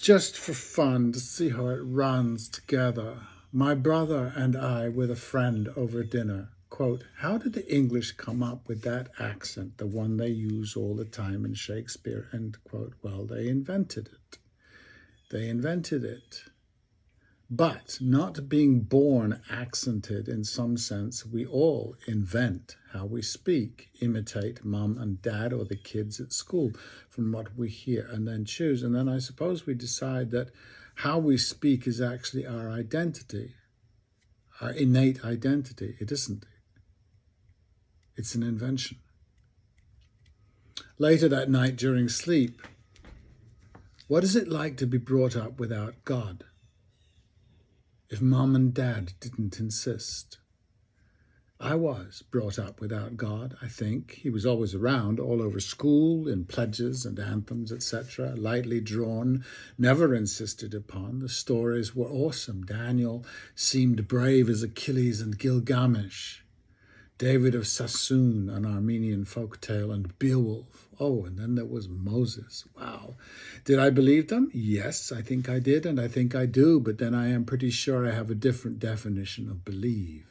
Just for fun to see how it runs together. My brother and I with a friend over dinner. Quote, how did the English come up with that accent, the one they use all the time in Shakespeare? End quote. Well, they invented it. They invented it. But not being born accented in some sense, we all invent how we speak, imitate mum and dad or the kids at school from what we hear and then choose. And then I suppose we decide that how we speak is actually our identity, our innate identity. It isn't. It's an invention. Later that night during sleep, what is it like to be brought up without God? If mom and dad didn't insist. I was brought up without God, I think. He was always around, all over school, in pledges and anthems, etc., lightly drawn, never insisted upon. The stories were awesome. Daniel seemed brave as Achilles and Gilgamesh. David of Sassoon, an Armenian folktale, and Beowulf. Oh, and then there was Moses. Wow. Did I believe them? Yes, I think I did, and I think I do, but then I am pretty sure I have a different definition of believe.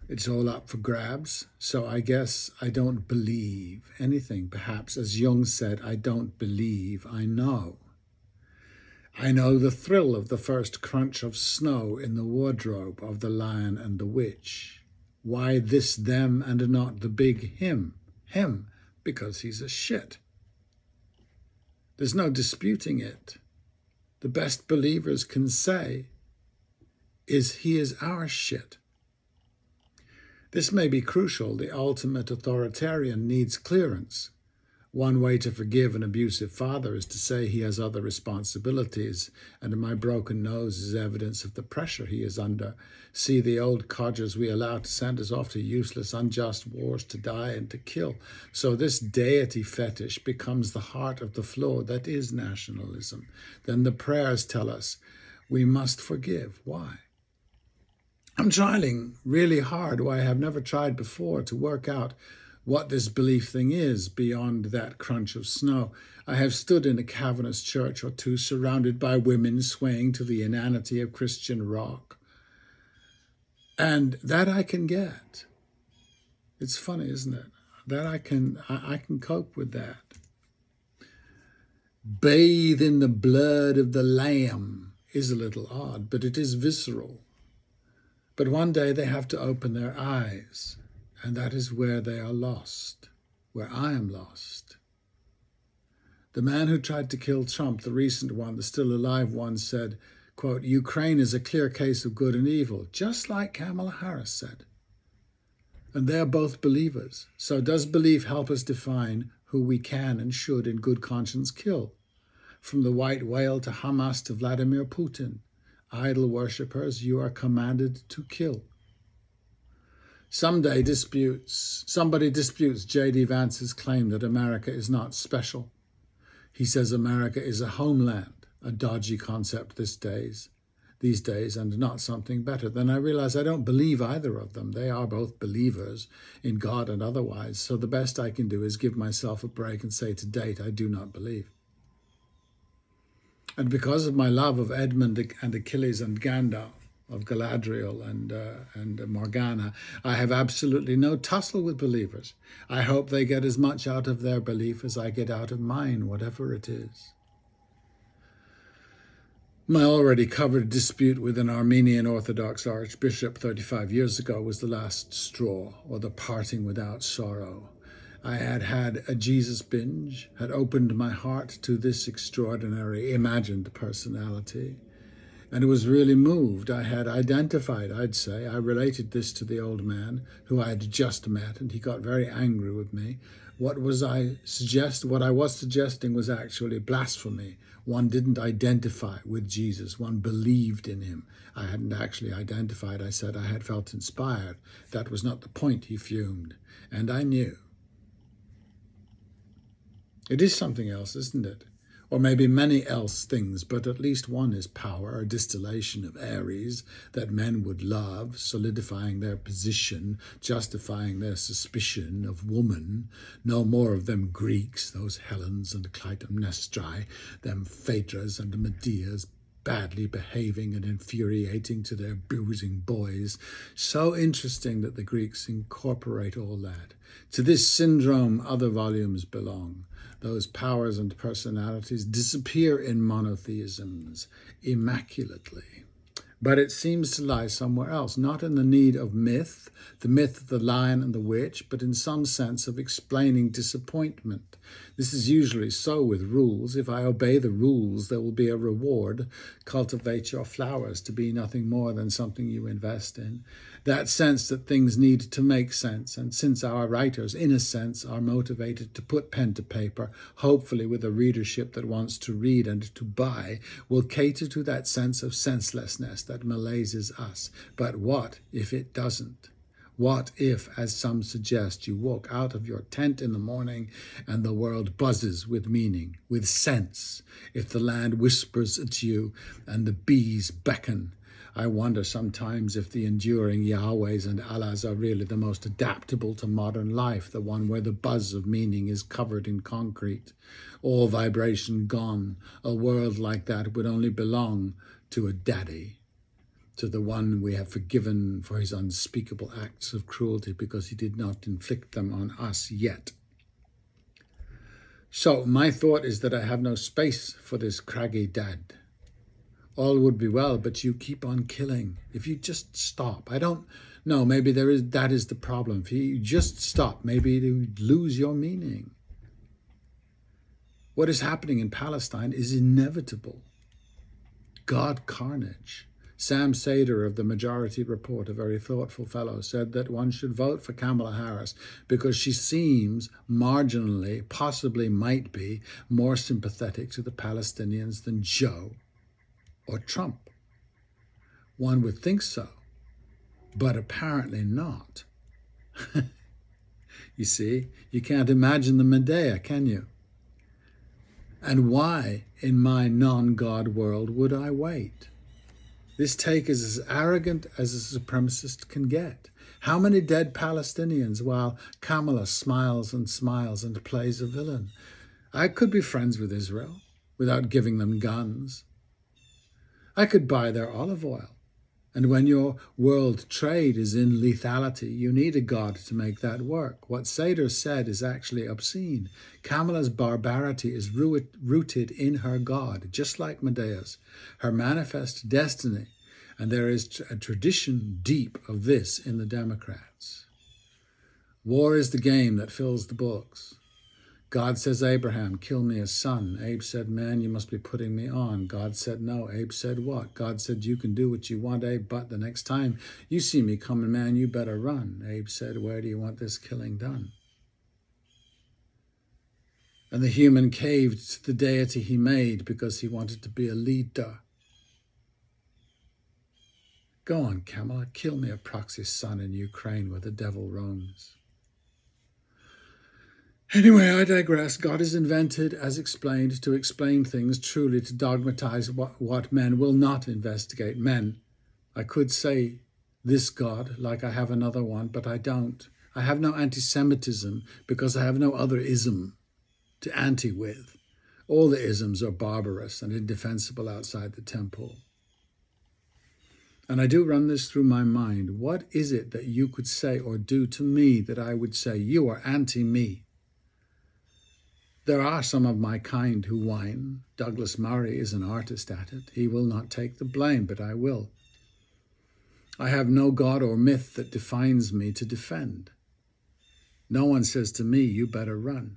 It's all up for grabs, so I guess I don't believe anything. Perhaps, as Jung said, I don't believe, I know. I know the thrill of the first crunch of snow in the wardrobe of the Lion and the Witch. Why this them and not the big him? Him, because he's a shit. There's no disputing it. The best believers can say is he is our shit. This may be crucial. The ultimate authoritarian needs clearance. One way to forgive an abusive father is to say he has other responsibilities, and my broken nose is evidence of the pressure he is under. See the old codgers we allow to send us off to useless, unjust wars to die and to kill. So this deity fetish becomes the heart of the flaw that is nationalism. Then the prayers tell us we must forgive. Why? I'm trying really hard, why I have never tried before, to work out what this belief thing is beyond that crunch of snow. I have stood in a cavernous church or two surrounded by women swaying to the inanity of Christian rock. And that I can get. It's funny, isn't it? That I can cope with that. Bathe in the blood of the Lamb is a little odd, but it is visceral. But one day they have to open their eyes. And that is where they are lost, where I am lost. The man who tried to kill Trump, the recent one, the still alive one, said, quote, Ukraine is a clear case of good and evil, just like Kamala Harris said. And they're both believers. So does belief help us define who we can and should in good conscience kill? From the white whale to Hamas to Vladimir Putin, idol worshippers, you are commanded to kill. Somebody disputes J.D. Vance's claim that America is not special. He says America is a homeland, a dodgy concept these days, and not something better. Then I realize I don't believe either of them. They are both believers in God and otherwise. So the best I can do is give myself a break and say, to date, I do not believe. And because of my love of Edmund and Achilles and Gandalf, of Galadriel and Morgana, I have absolutely no tussle with believers. I hope they get as much out of their belief as I get out of mine, whatever it is. My already covered dispute with an Armenian Orthodox archbishop 35 years ago was the last straw, or the parting without sorrow. I had had a Jesus binge, had opened my heart to this extraordinary imagined personality, and was really moved. I had identified, I'd say. I related this to the old man who I had just met, and he got very angry with me. What I was suggesting was actually blasphemy. One didn't identify with Jesus. One believed in him. I hadn't actually identified. I said I had felt inspired. That was not the point, he fumed. And I knew. It is something else, isn't it? or maybe many else things, but at least one is power, a distillation of Ares that men would love, solidifying their position, justifying their suspicion of woman. No more of them Greeks, those Helens and Clytemnestrae, them Phaedras and Medeas, badly behaving and infuriating to their bruising boys. So interesting that the Greeks incorporate all that. To this syndrome other volumes belong. Those powers and personalities disappear in monotheisms immaculately. But it seems to lie somewhere else, not in the need of myth, the myth of the lion and the witch, but in some sense of explaining disappointment. This is usually so with rules. If I obey the rules, there will be a reward. Cultivate your flowers to be nothing more than something you invest in. That sense that things need to make sense. And since our writers, in a sense, are motivated to put pen to paper, hopefully with a readership that wants to read and to buy, will cater to that sense of senselessness that malaises us. But what if it doesn't? What if, as some suggest, you walk out of your tent in the morning and the world buzzes with meaning, with sense? If the land whispers at you and the bees beckon? I wonder sometimes if the enduring Yahwehs and Allahs are really the most adaptable to modern life, the one where the buzz of meaning is covered in concrete, all vibration gone. A world like that would only belong to a daddy, to the one we have forgiven for his unspeakable acts of cruelty because he did not inflict them on us yet. So my thought is that I have no space for this craggy dad. All would be well, but you keep on killing. If you just stop, I don't know, maybe that is the problem. If you just stop, maybe you lose your meaning. What is happening in Palestine is inevitable. God carnage. Sam Seder of the Majority Report, a very thoughtful fellow, said that one should vote for Kamala Harris because she seems marginally, possibly might be, more sympathetic to the Palestinians than Joe or Trump. One would think so, but apparently not. You see, you can't imagine the Medea, can you? And why, in my non-God world, would I wait? This take is as arrogant as a supremacist can get. How many dead Palestinians while Kamala smiles and plays a villain? I could be friends with Israel without giving them guns. I could buy their olive oil. And when your world trade is in lethality, you need a God to make that work. What Seder said is actually obscene. Kamala's barbarity is rooted in her God, just like Medea's, her manifest destiny. And there is a tradition deep of this in the Democrats. War is the game that fills the books. God says, Abraham, kill me a son. Abe said, man, you must be putting me on. God said, no. Abe said, what? God said, you can do what you want, Abe, but the next time you see me coming, man, you better run. Abe said, where do you want this killing done? And the human caved to the deity he made because he wanted to be a leader. Go on, Kamala, kill me a proxy son in Ukraine where the devil roams. Anyway, I digress. God is invented, as explained, to explain things, truly to dogmatize what men will not investigate. Men, I could say this God like I have another one, but I don't. I have no anti-Semitism because I have no other ism to anti with. All the isms are barbarous and indefensible outside the temple. And I do run this through my mind. What is it that you could say or do to me that I would say, you are anti-me? There are some of my kind who whine. Douglas Murray is an artist at it. He will not take the blame, but I will. I have no God or myth that defines me to defend. No one says to me, you better run.